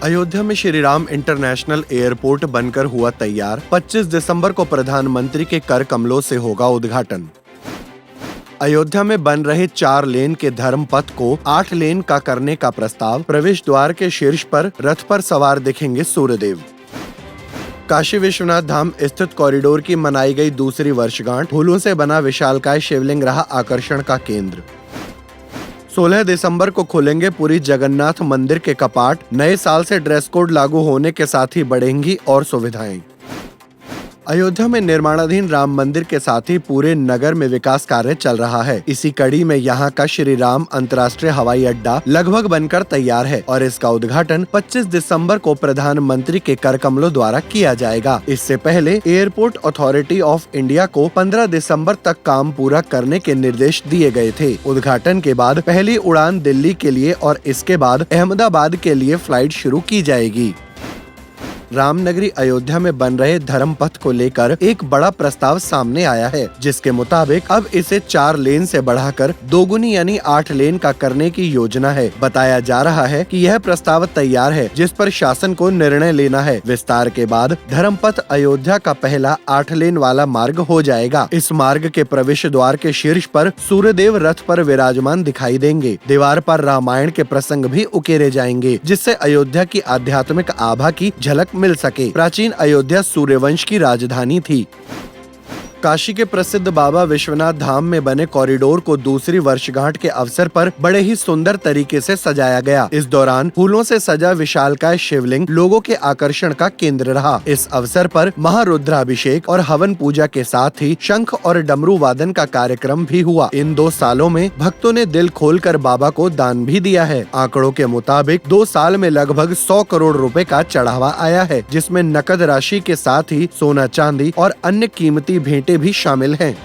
अयोध्या में Shri Ram international airport बनकर हुआ तैयार। 25 दिसंबर को प्रधानमंत्री के कर कमलों से होगा उद्घाटन। अयोध्या में बन रहे 4 लेन के धर्मपथ को 8 लेन का करने का प्रस्ताव। प्रवेश द्वार के शीर्ष पर रथ पर सवार दिखेंगे सूर्यदेव। काशी विश्वनाथ धाम स्थित कॉरिडोर की मनाई गई दूसरी वर्षगांठ। फूलों से बना विशालकाय शिवलिंग रहा आकर्षण का केंद्र। 16 दिसंबर को खुलेंगे पुरी जगन्नाथ मंदिर के कपाट। नए साल से ड्रेस कोड लागू होने के साथ ही बढ़ेंगी और सुविधाएं। अयोध्या में निर्माणाधीन राम मंदिर के साथ ही पूरे नगर में विकास कार्य चल रहा है। इसी कड़ी में यहाँ का श्री राम अंतर्राष्ट्रीय हवाई अड्डा लगभग बनकर तैयार है और इसका उद्घाटन 25 दिसंबर को प्रधानमंत्री के कर कमलों द्वारा किया जाएगा। इससे पहले एयरपोर्ट अथॉरिटी ऑफ इंडिया को 15 दिसंबर तक काम पूरा करने के निर्देश दिए गए थे। उद्घाटन के बाद पहली उड़ान दिल्ली के लिए और इसके बाद अहमदाबाद के लिए फ्लाइट शुरू की जाएगी। रामनगरी अयोध्या में बन रहे धर्मपथ को लेकर एक बड़ा प्रस्ताव सामने आया है, जिसके मुताबिक अब इसे 4 लेन से बढ़ाकर दोगुनी यानी 8 लेन का करने की योजना है। बताया जा रहा है कि यह प्रस्ताव तैयार है, जिस पर शासन को निर्णय लेना है। विस्तार के बाद धर्मपथ अयोध्या का पहला 8 लेन वाला मार्ग हो जाएगा। इस मार्ग के प्रवेश द्वार के शीर्ष पर सूर्यदेव रथ पर विराजमान दिखाई देंगे। दीवार पर रामायण के प्रसंग भी उकेरे जाएंगे, जिससे अयोध्या की आध्यात्मिक आभा की झलक मिल सके। प्राचीन अयोध्या सूर्यवंश की राजधानी थी। काशी के प्रसिद्ध बाबा विश्वनाथ धाम में बने कॉरिडोर को दूसरी वर्षगांठ के अवसर पर बड़े ही सुंदर तरीके से सजाया गया। इस दौरान फूलों से सजा विशालकाय शिवलिंग लोगों के आकर्षण का केंद्र रहा। इस अवसर पर महारुद्राभिषेक और हवन पूजा के साथ ही शंख और डमरू वादन का कार्यक्रम भी हुआ। इन 2 सालों में भक्तों ने दिल खोलकर बाबा को दान भी दिया है। आंकड़ों के मुताबिक 2 साल में लगभग 100 करोड़ रुपए का चढ़ावा आया है, जिसमें नकद राशि के साथ ही सोना चांदी और अन्य कीमती भेंटें भी शामिल हैं।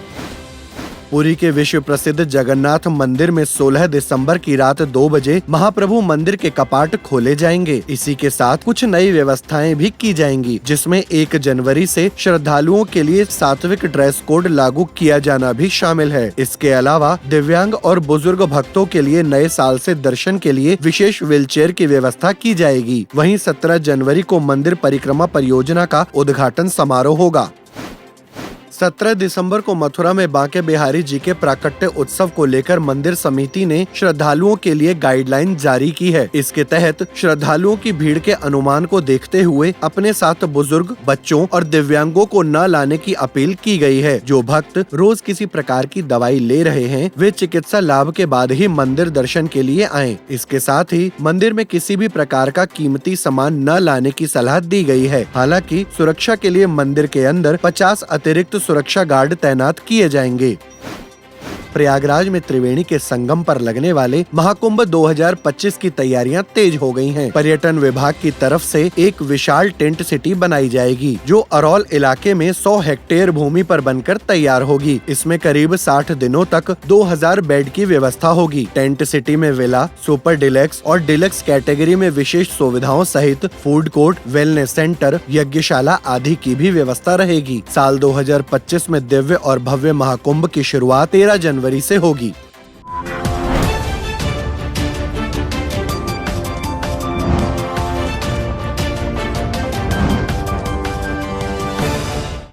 पुरी के विश्व प्रसिद्ध जगन्नाथ मंदिर में 16 दिसंबर की रात 2 बजे महाप्रभु मंदिर के कपाट खोले जाएंगे। इसी के साथ कुछ नई व्यवस्थाएं भी की जाएंगी, जिसमें 1 जनवरी से श्रद्धालुओं के लिए सात्विक ड्रेस कोड लागू किया जाना भी शामिल है। इसके अलावा दिव्यांग और बुजुर्ग भक्तों के लिए नए साल से दर्शन के लिए विशेष व्हीलचेयर की व्यवस्था की जाएगी। वहीं 17 जनवरी को मंदिर परिक्रमा परियोजना का उद्घाटन समारोह होगा। 17 दिसंबर को मथुरा में बांके बिहारी जी के प्राकट्य उत्सव को लेकर मंदिर समिति ने श्रद्धालुओं के लिए गाइडलाइन जारी की है। इसके तहत श्रद्धालुओं की भीड़ के अनुमान को देखते हुए अपने साथ बुजुर्ग, बच्चों और दिव्यांगों को न लाने की अपील की गई है। जो भक्त रोज किसी प्रकार की दवाई ले रहे हैं, वे चिकित्सा लाभ के बाद ही मंदिर दर्शन के लिए आएं। इसके साथ ही मंदिर में किसी भी प्रकार का कीमती सामान न लाने की सलाह दी गई है। हालांकि सुरक्षा के लिए मंदिर के अंदर 50 अतिरिक्त सुरक्षा गार्ड तैनात किए जाएंगे। प्रयागराज में त्रिवेणी के संगम पर लगने वाले महाकुंभ 2025 की तैयारियां तेज हो गई हैं। पर्यटन विभाग की तरफ से एक विशाल टेंट सिटी बनाई जाएगी, जो अरौल इलाके में 100 हेक्टेयर भूमि पर बनकर तैयार होगी। इसमें करीब 60 दिनों तक 2000 बेड की व्यवस्था होगी। टेंट सिटी में विला, सुपर डिलक्स और डिलक्स कैटेगरी में विशेष सुविधाओं सहित फूड कोर्ट, वेलनेस सेंटर, यज्ञशाला आदि की भी व्यवस्था रहेगी। साल 2025 में दिव्य और भव्य महाकुंभ की शुरुआत 13 जनवरी से होगी।